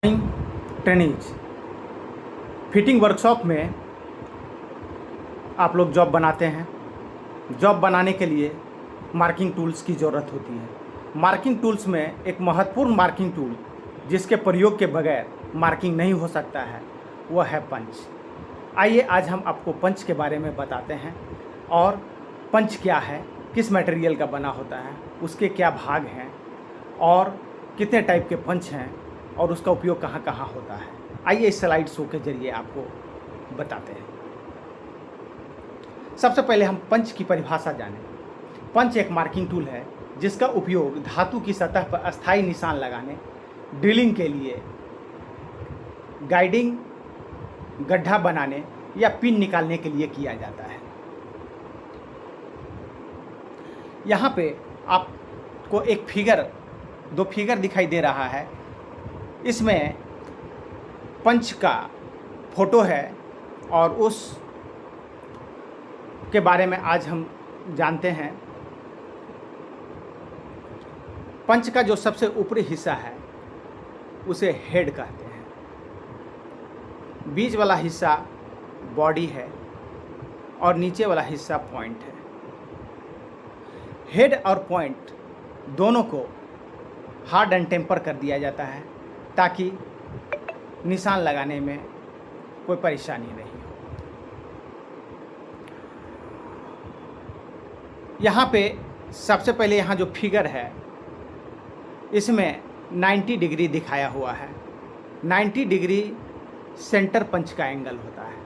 Trainees fitting workshop में आप लोग जॉब बनाते हैं। जॉब बनाने के लिए मार्किंग टूल्स की ज़रूरत होती है। मार्किंग टूल्स में एक महत्वपूर्ण मार्किंग टूल जिसके प्रयोग के बगैर मार्किंग नहीं हो सकता है वह है पंच। आइए आज हम आपको पंच के बारे में बताते हैं और पंच क्या है, किस मटेरियल का बना होता है, उसके क्या भाग हैं और कितने टाइप के पंच हैं और उसका उपयोग कहाँ कहाँ होता है। आइए इस स्लाइड शो के जरिए आपको बताते हैं। सबसे पहले हम पंच की परिभाषा जानें। पंच एक मार्किंग टूल है जिसका उपयोग धातु की सतह पर अस्थायी निशान लगाने, ड्रिलिंग के लिए, गाइडिंग, गड्ढा बनाने या पिन निकालने के लिए किया जाता है। यहाँ पे आपको दो फिगर दिखाई दे रहा है। इसमें पंच का फोटो है और उस के बारे में आज हम जानते हैं। पंच का जो सबसे ऊपरी हिस्सा है उसे हेड कहते हैं। बीच वाला हिस्सा बॉडी है और नीचे वाला हिस्सा पॉइंट है। हेड और पॉइंट दोनों को हार्ड एंड टेम्पर कर दिया जाता है ताकि निशान लगाने में कोई परेशानी नहीं हो। यहाँ पे सबसे पहले यहाँ जो फिगर है इसमें 90 डिग्री दिखाया हुआ है। 90 डिग्री सेंटर पंच का एंगल होता है।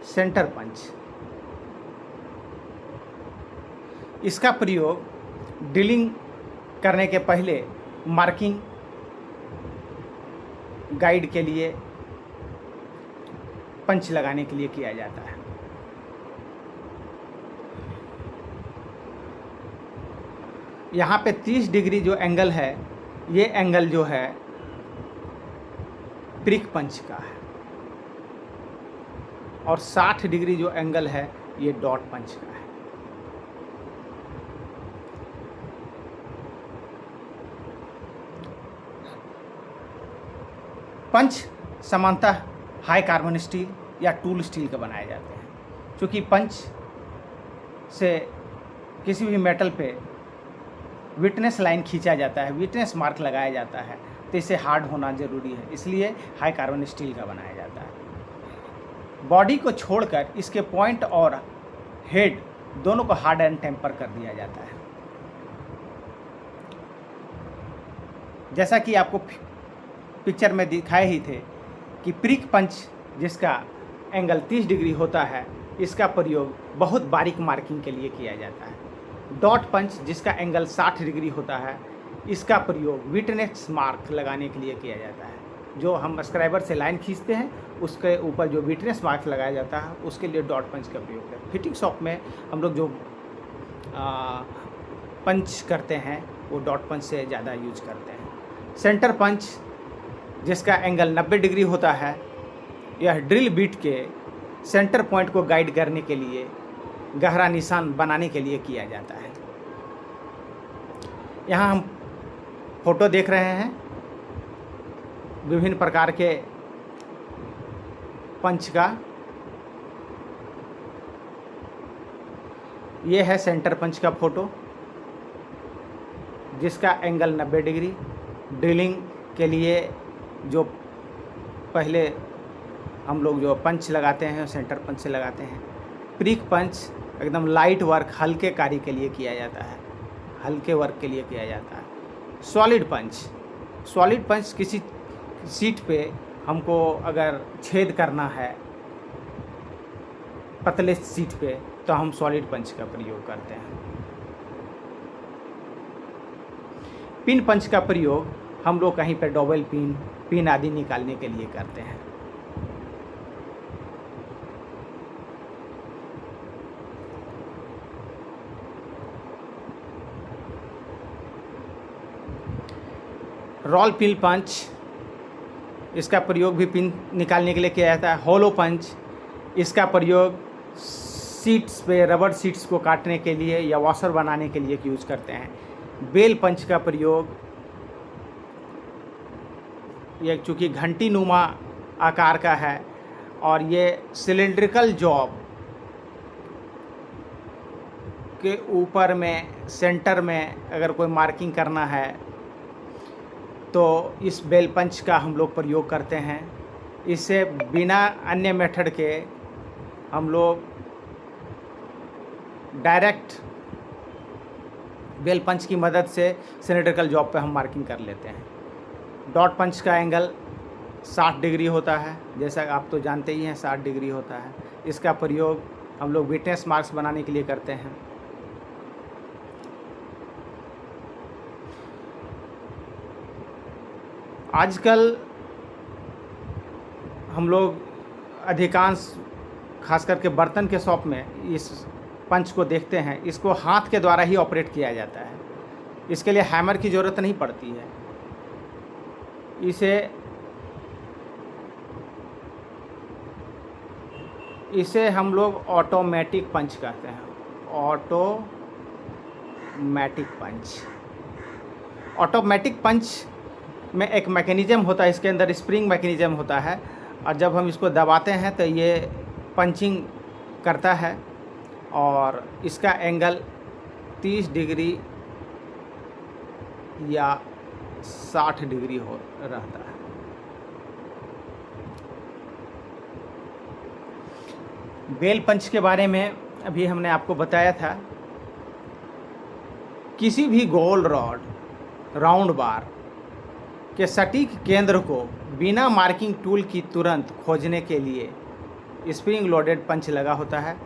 सेंटर पंच इसका प्रयोग ड्रिलिंग करने के पहले मार्किंग, गाइड के लिए, पंच लगाने के लिए किया जाता है। यहाँ पे 30 डिग्री जो एंगल है, ये एंगल जो है प्रिक पंच का है और 60 डिग्री जो एंगल है ये डॉट पंच का है। पंच सामान्यतः हाई कार्बन स्टील या टूल स्टील के बनाए जाते हैं। क्योंकि पंच से किसी भी मेटल पे विटनेस लाइन खींचा जाता है, विटनेस मार्क लगाया जाता है, तो इसे हार्ड होना ज़रूरी है, इसलिए हाई कार्बन स्टील का बनाया जाता है। बॉडी को छोड़कर इसके पॉइंट और हेड दोनों को हार्ड एंड टेम्पर कर दिया जाता है। जैसा कि आपको पिक्चर में दिखाए ही थे कि प्रिक पंच जिसका एंगल 30 डिग्री होता है, इसका प्रयोग बहुत बारीक मार्किंग के लिए किया जाता है। डॉट पंच जिसका एंगल 60 डिग्री होता है, इसका प्रयोग विटनेस मार्क लगाने के लिए किया जाता है। जो हम स्क्राइबर से लाइन खींचते हैं उसके ऊपर जो विटनेस मार्क लगाया जाता है उसके लिए डॉट पंच का प्रयोग करते हैं। फिटिंग शॉप में हम लोग जो पंच करते हैं वो डॉट पंच से ज़्यादा यूज करते हैं। सेंटर पंच जिसका एंगल 90 डिग्री होता है, यह ड्रिल बिट के सेंटर पॉइंट को गाइड करने के लिए, गहरा निशान बनाने के लिए किया जाता है। यहाँ हम फोटो देख रहे हैं विभिन्न प्रकार के पंच का। ये है सेंटर पंच का फोटो जिसका एंगल 90 डिग्री। ड्रिलिंग के लिए जो पहले हम लोग जो पंच लगाते हैं सेंटर पंच से लगाते हैं। प्रिक पंच एकदम लाइट वर्क, हल्के कार्य के लिए किया जाता है, हल्के वर्क के लिए किया जाता है। सॉलिड पंच किसी सीट पे हमको अगर छेद करना है पतले सीट पे तो हम सॉलिड पंच का प्रयोग करते हैं। पिन पंच का प्रयोग हम लोग कहीं पर डबल पिन आदि निकालने के लिए करते हैं। रोल पिन पंच इसका प्रयोग भी पिन निकालने के लिए किया जाता है। होलो पंच इसका प्रयोग सीट्स पे रबर सीट्स को काटने के लिए या वॉशर बनाने के लिए यूज़ करते हैं। बेल पंच का प्रयोग ये चूँकि घंटी नुमा आकार का है और ये सिलिंड्रिकल जॉब के ऊपर में सेंटर में अगर कोई मार्किंग करना है तो इस बेल पंच का हम लोग प्रयोग करते हैं। इससे बिना अन्य मेथड के हम लोग डायरेक्ट बेल पंच की मदद से सिलिंड्रिकल जॉब पे हम मार्किंग कर लेते हैं। डॉट पंच का एंगल 60 डिग्री होता है, जैसा आप तो जानते ही हैं 60 डिग्री होता है। इसका प्रयोग हम लोग विटनेस मार्क्स बनाने के लिए करते हैं। आजकल हम लोग अधिकांश खास करके बर्तन के शॉप में इस पंच को देखते हैं। इसको हाथ के द्वारा ही ऑपरेट किया जाता है, इसके लिए हैमर की ज़रूरत नहीं पड़ती है। इसे हम लोग ऑटोमेटिक पंच कहते हैं। ऑटोमेटिक पंच में एक मैकेनिज़्म होता है, इसके अंदर स्प्रिंग मैकेनिज़्म होता है और जब हम इसको दबाते हैं तो ये पंचिंग करता है और इसका एंगल 30 डिग्री या 60 डिग्री हो रहता है। बेल पंच के बारे में अभी हमने आपको बताया था। किसी भी गोल रॉड, राउंड बार के सटीक केंद्र को बिना मार्किंग टूल की तुरंत खोजने के लिए स्प्रिंग लोडेड पंच लगा होता है,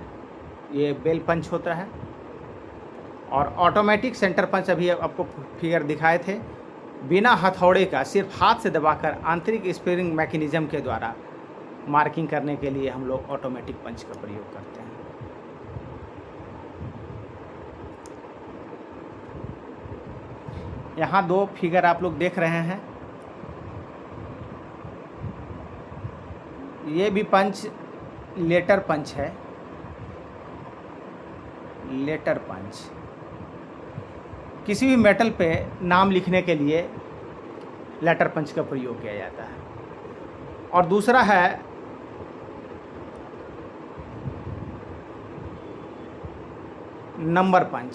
ये बेल पंच होता है। और ऑटोमेटिक सेंटर पंच अभी आपको फिगर दिखाए थे, बिना हथौड़े का सिर्फ हाथ से दबाकर आंतरिक स्प्रिंग मैकेनिज्म के द्वारा मार्किंग करने के लिए हम लोग ऑटोमेटिक पंच का प्रयोग करते हैं। यहाँ दो फिगर आप लोग देख रहे हैं, ये भी पंच लेटर पंच है। लेटर पंच किसी भी मेटल पे नाम लिखने के लिए लेटर पंच का प्रयोग किया जाता है। और दूसरा है नंबर पंच।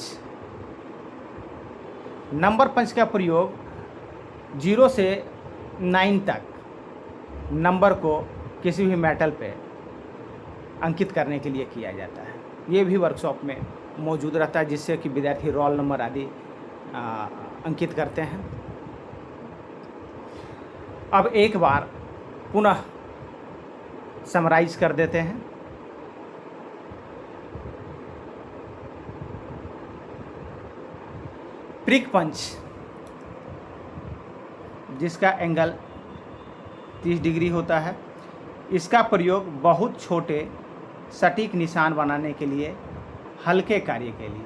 नंबर पंच का प्रयोग 0 से 9 तक नंबर को किसी भी मेटल पे अंकित करने के लिए किया जाता है। ये भी वर्कशॉप में मौजूद रहता है, जिससे कि विद्यार्थी रोल नंबर आदि अंकित करते हैं। अब एक बार पुनः समराइज कर देते हैं। प्रिक पंच, जिसका एंगल 30 डिग्री होता है, इसका प्रयोग बहुत छोटे सटीक निशान बनाने के लिए, हल्के कार्य के लिए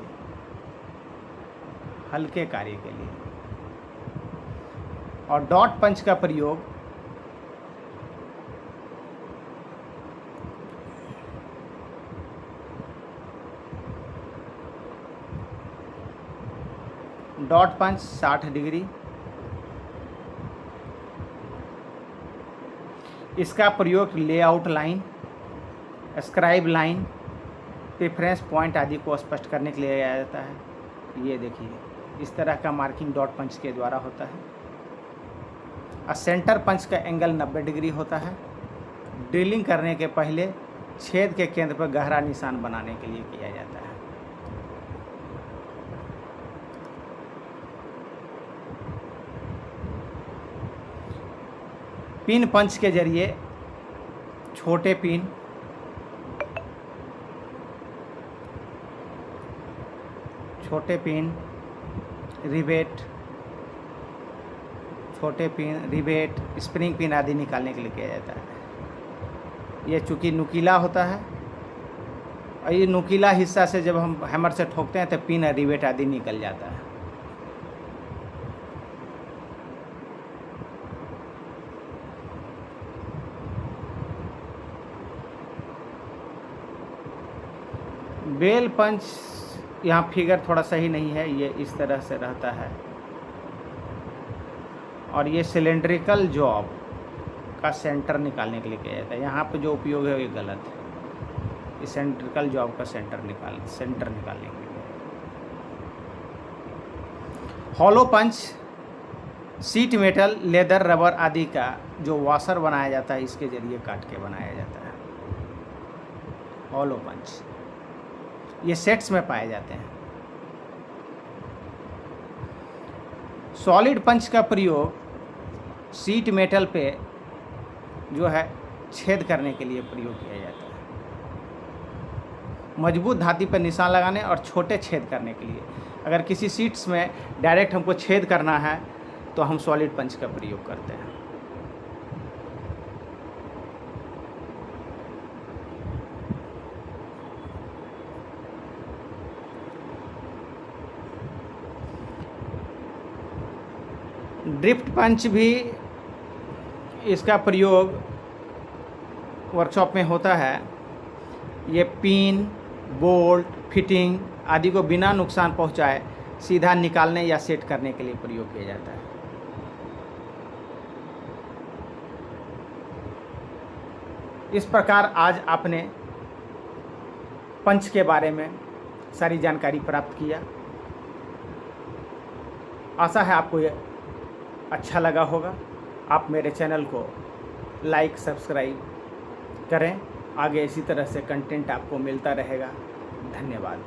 और डॉट पंच का प्रयोग डॉट पंच 60 डिग्री, इसका प्रयोग layout line, scribe line, reference point आदि को स्पष्ट करने के लिए किया जाता है। ये देखिए, इस तरह का मार्किंग डॉट पंच के द्वारा होता है। और सेंटर पंच का एंगल 90 डिग्री होता है। ड्रिलिंग करने के पहले छेद के केंद्र पर गहरा निशान बनाने के लिए किया जाता है। पिन पंच के जरिए छोटे पिन, रिवेट, स्प्रिंग पिन आदि निकालने के लिए किया जाता है। ये चूँकि नुकीला होता है और ये नुकीला हिस्सा से जब हम हैमर से ठोकते हैं तो पिन और रिवेट आदि निकल जाता है। बेल पंच, यहाँ फिगर थोड़ा सही नहीं है, ये इस तरह से रहता है। और ये सिलेंड्रिकल जॉब का सेंटर निकालने के लिए किया जाता है। यहाँ पे जो उपयोग है ये गलत है। इस सिलेंड्रिकल जॉब का सेंटर निकालने के लिए। Hollow punch seat metal, leather, rubber आदि का जो वॉशर बनाया जाता है इसके जरिए काट के बनाया जाता है। हॉलो पंच ये सेट्स में पाए जाते हैं। सॉलिड पंच का प्रयोग सीट मेटल पे जो है छेद करने के लिए प्रयोग किया जाता है। मजबूत धातु पर निशान लगाने और छोटे छेद करने के लिए। अगर किसी सीट्स में डायरेक्ट हमको छेद करना है तो हम सॉलिड पंच का प्रयोग करते हैं। ड्रिफ्ट पंच भी इसका प्रयोग वर्कशॉप में होता है। ये पिन, बोल्ट, फिटिंग आदि को बिना नुकसान पहुंचाए सीधा निकालने या सेट करने के लिए प्रयोग किया जाता है। इस प्रकार आज आपने पंच के बारे में सारी जानकारी प्राप्त किया। आशा है आपको ये अच्छा लगा होगा। आप मेरे चैनल को लाइक, सब्सक्राइब करें। आगे इसी तरह से कंटेंट आपको मिलता रहेगा। धन्यवाद।